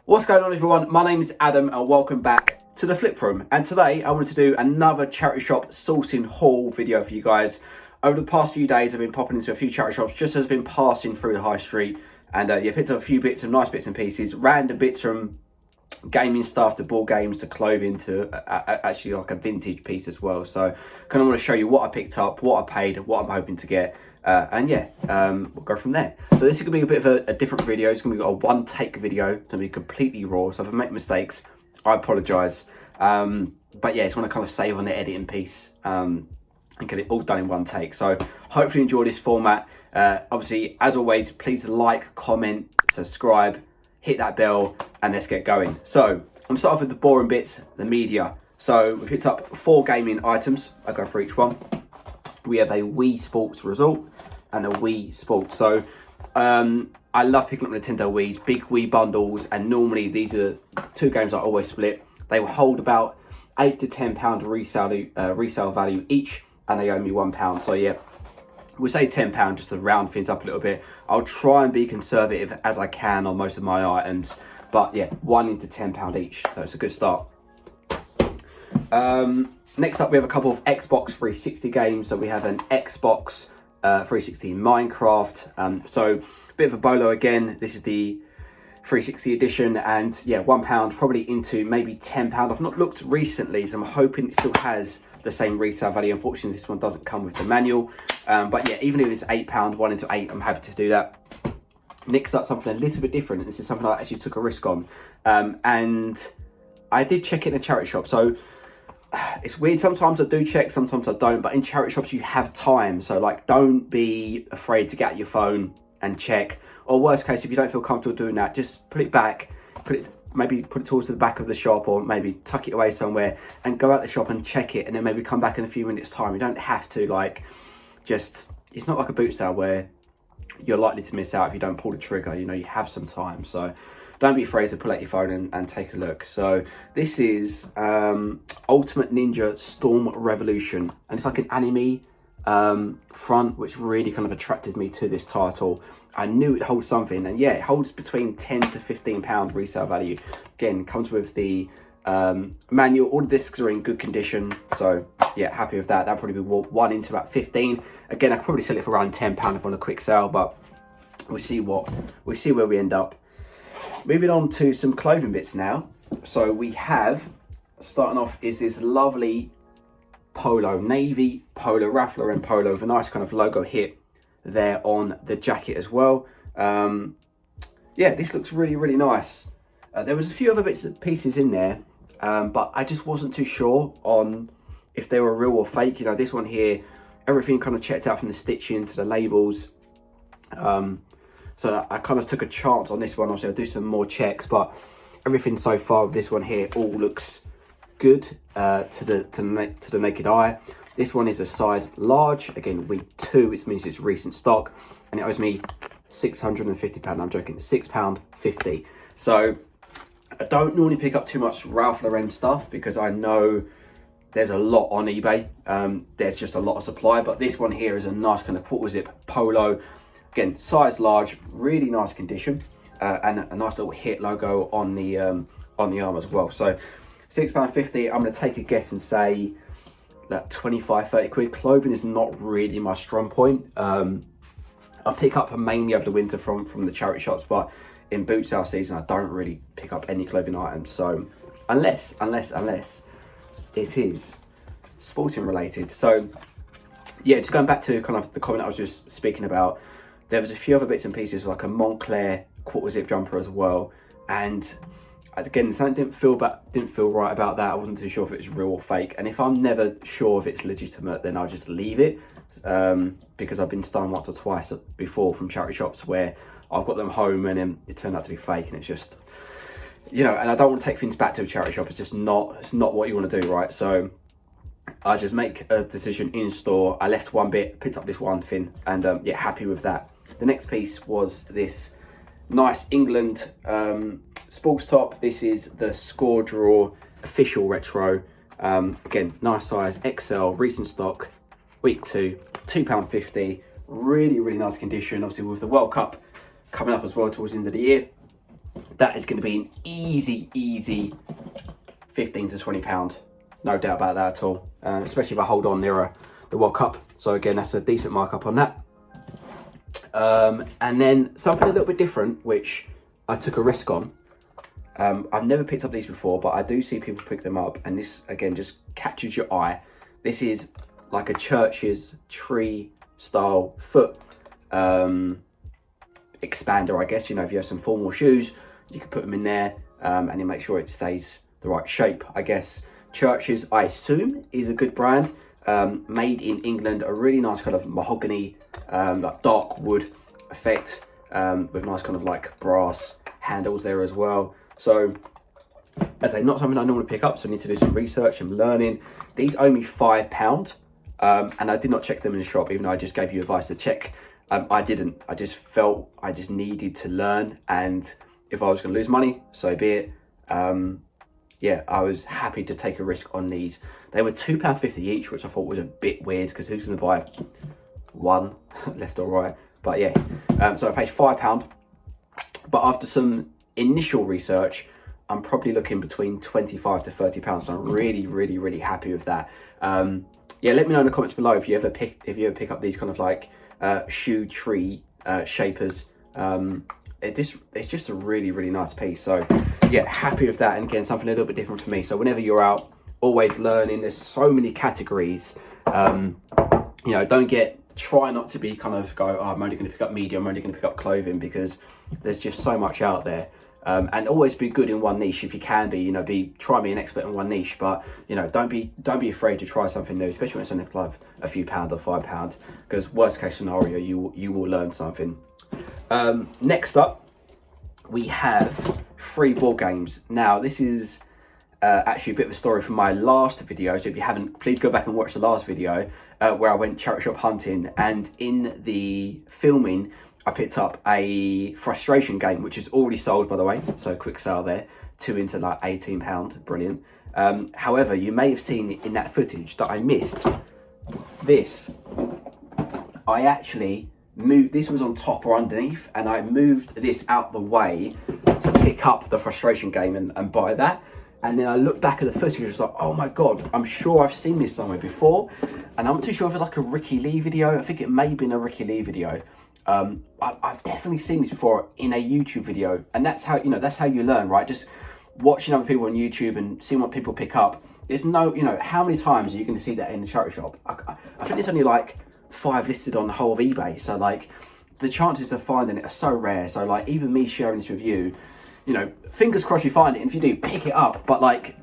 What's going on, everyone? My name is Adam and welcome back to the Flip Room. And today I wanted to do another charity shop sourcing haul video for you guys. Over the past few days I've been popping into a few charity shops just as I've been passing through the high street, and picked up a few bits of nice bits and pieces, random bits from gaming stuff to board games to clothing to actually like a vintage piece as well. So kind of want to show you what I picked up, what I paid, what I'm hoping to get. We'll go from there. So this is gonna be a bit of a different video. It's gonna be a one take video. It's gonna be completely raw. So if I make mistakes, I apologize. But yeah, just want to kind of save on the editing piece and get it all done in one take. So hopefully you enjoy this format. Obviously, as always, please like, comment, subscribe, hit that bell, and let's get going. So I'm gonna start off with the boring bits, the media. So we picked up 4 gaming items. I go for each one. We have a Wii Sports Resort and a Wii Sports. So I love picking up Nintendo Wii's, big Wii bundles, and normally these are 2 games I always split. They will hold about £8 to £10 resale value each, and they owe me £1. So yeah, we'll say £10 just to round things up a little bit. I'll try and be conservative as I can on most of my items, but yeah, £1 to £10 each, so it's a good start. Next up, we have a couple of Xbox 360 games. So we have an Xbox 360 Minecraft. So a bit of a bolo again. This is the 360 edition, and yeah, £1, probably into maybe £10. I've not looked recently, so I'm hoping it still has the same resale value. Unfortunately, this one doesn't come with the manual. But yeah, even if it's £8, 1 into 8, I'm happy to do that. Next up, something a little bit different. This is something I actually took a risk on. And I did check it in a charity shop. So it's weird, sometimes I do check, sometimes I don't, but in charity shops you have time, so like don't be afraid to get your phone and check, or worst case, if you don't feel comfortable doing that, just put it back, maybe put it towards the back of the shop, or maybe tuck it away somewhere and go out the shop and check it, and then maybe come back in a few minutes time. You don't have to it's not like a boot sale where you're likely to miss out if you don't pull the trigger. You know, you have some time, so don't be afraid to pull out your phone and take a look. So this is Ultimate Ninja Storm Revolution, and it's like an anime front, which really kind of attracted me to this title. I knew it holds something, and yeah, it holds between £10 to £15 resale value. Again, comes with the manual. All the discs are in good condition, so yeah, happy with that. That'll probably be 1 into about 15. Again, I could probably sell it for around £10 if on a quick sale, but we'll see where we end up. Moving on to some clothing bits now. So we have, starting off, is this lovely polo, navy polo, Ralph Lauren polo, with a nice kind of logo hit there on the jacket as well. Yeah, this looks really, really nice. There was a few other bits and pieces in there, but I just wasn't too sure on if they were real or fake. You know, this one here, everything kind of checked out from the stitching to the labels. So I kind of took a chance on this one. Obviously, I'll do some more checks, but everything so far with this one here all looks good to the naked eye. This one is a size large. Again, week 2, which means it's recent stock, and it owes me £650. I'm joking, £6.50. So I don't normally pick up too much Ralph Lauren stuff because I know there's a lot on eBay. There's just a lot of supply, but this one here is a nice kind of quarter zip polo. Again, size large, really nice condition, and a nice little hit logo on the arm as well. So £6.50. I'm going to take a guess and say that 25-30 quid. Clothing is not really my strong point. I pick up mainly over the winter from the charity shops, but in boot sale season I don't really pick up any clothing items. So unless it is sporting related. So yeah, just going back to kind of the comment I was just speaking about. There was a few other bits and pieces, like a Montclair quarter zip jumper as well, and again, something didn't feel right about that. I wasn't too sure if it was real or fake, and if I'm never sure if it's legitimate, then I'll just leave it, because I've been stung once or twice before from charity shops where I've got them home and then it turned out to be fake, and it's just, you know, and I don't want to take things back to a charity shop. It's not what you want to do, right? So I just make a decision in store. I left one bit, picked up this one thing, and yeah, happy with that. The next piece was this nice England sports top. This is the Score Draw official retro. Again, nice size, XL, recent stock, week 2, £2.50. Really, really nice condition. Obviously, with the World Cup coming up as well towards the end of the year, that is going to be an easy 15 to 20 pound, no doubt about that at all, especially if I hold on nearer the World Cup. So again, that's a decent markup on that. And then something a little bit different, which I took a risk on. I've never picked up these before, but I do see people pick them up, and this again just catches your eye. This is like a church's tree style foot expander, I guess. You know, if you have some formal shoes, you can put them in there, and you make sure it stays the right shape, I guess. Church's, I assume, is a good brand, made in England. A really nice kind of mahogany, like dark wood effect, with nice kind of like brass handles there as well. So, as I say, not something I normally pick up, so I need to do some research and learning. These owe me £5, and I did not check them in the shop, even though I just gave you advice to check. I didn't. I just felt I just needed to learn, and if I was going to lose money, so be it. Yeah, I was happy to take a risk on these. They were £2.50 each, which I thought was a bit weird, because who's going to buy one left or right? But yeah, so I paid £5. But after some initial research, I'm probably looking between 25 to 30 pounds. So I'm really happy with that. Yeah, let me know in the comments below if you ever pick up these kind of like shoe tree shapers. It's just a really nice piece. So yeah, happy with that. And again, something a little bit different for me. So whenever you're out, always learning. There's so many categories. You know, try not to be kind of go, oh, I'm only going to pick up media, I'm only going to pick up clothing, because there's just so much out there. And always be good in one niche if you can be. You know, try and be an expert in one niche, but you know, don't be afraid to try something new, especially when it's only like a few pounds or £5, because worst case scenario, you will learn something. Next up, we have free board games. Now, this is actually a bit of a story from my last video, so if you haven't, please go back and watch the last video where I went charity shop hunting, and in the filming I picked up a frustration game, which is already sold, by the way, so quick sale there, 2 into like £18, brilliant. However, you may have seen in that footage that I missed this. I actually moved, this was on top or underneath, and I moved this out the way to pick up the frustration game and buy that. And then I looked back at the footage and was like, oh my God, I'm sure I've seen this somewhere before. And I'm not too sure if it's like a Ricky Lee video. I think it may have been a Ricky Lee video. I've definitely seen this before in a YouTube video. And that's how, you know, that's how you learn, right? Just watching other people on YouTube and seeing what people pick up. There's no, you know, how many times are you going to see that in the charity shop? I think there's only like 5 listed on the whole of eBay. So like the chances of finding it are so rare. So like even me sharing this with you, you know, fingers crossed you find it, and if you do, pick it up. But like,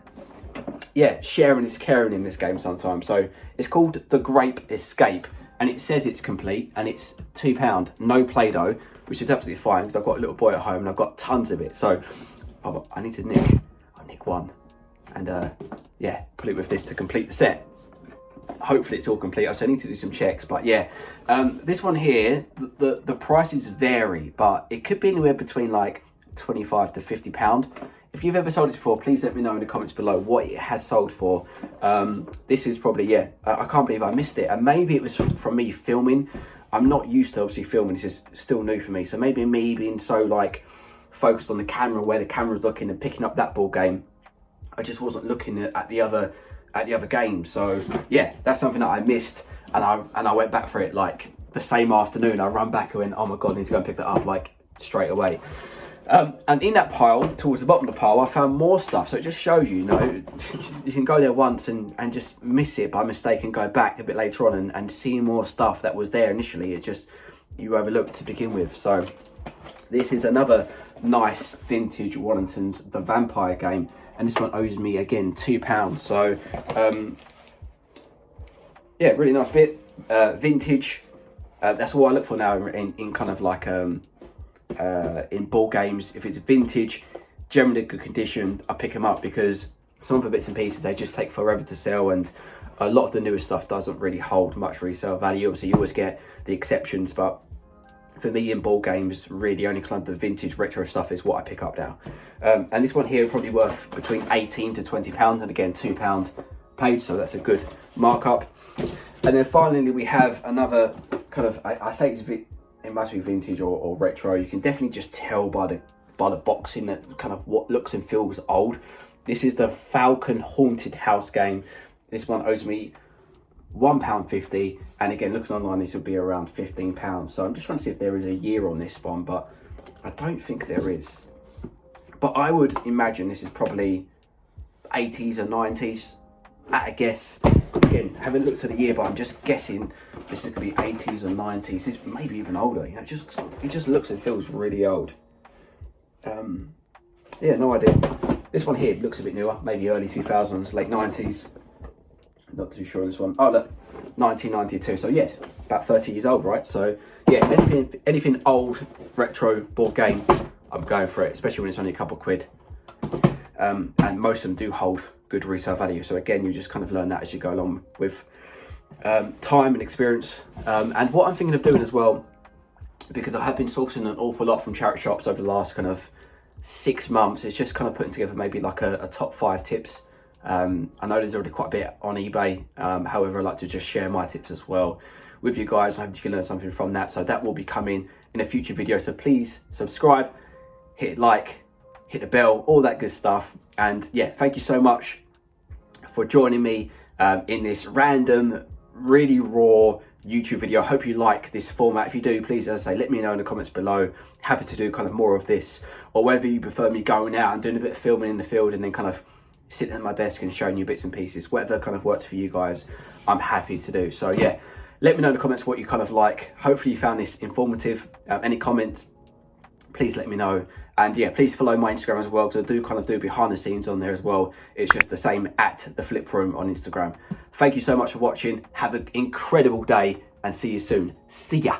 yeah, sharing is caring in this game sometimes. So it's called The Grape Escape, and it says it's complete, and it's £2, no Play-Doh, which is absolutely fine, because I've got a little boy at home and I've got tons of it. So I need to nick one, and yeah, put it with this to complete the set. Hopefully it's all complete. I need to do some checks, but yeah, this one here, the prices vary, but it could be anywhere between like 25 to 50 pound. If you've ever sold this before, please let me know in the comments below what it has sold for. This is probably, yeah, I can't believe I missed it, and maybe it was from me filming. I'm not used to obviously filming, this is still new for me, so maybe me being so like focused on the camera, where the camera's looking, and picking up that ball game, I just wasn't looking at the other game. So yeah, that's something that I missed, and I went back for it like the same afternoon. I ran back and went, oh my God, I need to go and pick that up like straight away. And in that pile, towards the bottom of the pile, I found more stuff. So it just shows you, you know, you can go there once and just miss it by mistake and go back a bit later on and see more stuff that was there initially. It just, you overlooked to begin with. So this is another nice vintage Wallington's The Vampire game. And this one owes me, again, £2. So, yeah, really nice bit. Vintage. That's all I look for now in kind of like... in ball games. If it's vintage, generally good condition, I pick them up, because some of the bits and pieces, they just take forever to sell, and a lot of the newer stuff doesn't really hold much resale value. Obviously you always get the exceptions, but for me in ball games, really only kind of the vintage retro stuff is what I pick up now. And this one here is probably worth between 18 to 20 pounds, and again £2 paid, so that's a good markup. And then finally we have another kind of, I say it must be vintage or retro. You can definitely just tell by by the boxing that kind of what looks and feels old. This is the Falcon Haunted House game. This one owes me £1.50, and again, looking online, this would be around £15. So I'm just trying to see if there is a year on this one, but I don't think there is. But I would imagine this is probably 80s or 90s at a guess. Again, haven't looked at the year, but I'm just guessing this is going to be 80s or 90s. This maybe even older. You know, it just looks and feels really old. Yeah, no idea. This one here looks a bit newer, maybe early 2000s, late 90s. Not too sure on this one. Oh, look, 1992. So yes, about 30 years old, right? So yeah, anything old, retro board game, I'm going for it, especially when it's only a couple of quid. And most of them do hold good resale value. So again, you just kind of learn that as you go along with time and experience. And what I'm thinking of doing as well, because I have been sourcing an awful lot from charity shops over the last kind of 6 months, it's just kind of putting together maybe like a top 5 tips. I know there's already quite a bit on eBay. However, I like to just share my tips as well with you guys. I hope you can learn something from that. So that will be coming in a future video. So please subscribe, hit like, hit the bell, all that good stuff. And yeah, thank you so much for joining me in this random, really raw YouTube video. I hope you like this format. If you do, please, as I say, let me know in the comments below. Happy to do kind of more of this, or whether you prefer me going out and doing a bit of filming in the field and then kind of sitting at my desk and showing you bits and pieces. Whatever kind of works for you guys, I'm happy to do. So yeah, let me know in the comments what you kind of like. Hopefully you found this informative. Any comments, please let me know. And yeah, please follow my Instagram as well, because I do kind of do behind the scenes on there as well. It's just the same at the Flip Room on Instagram. Thank you so much for watching. Have an incredible day and see you soon. See ya.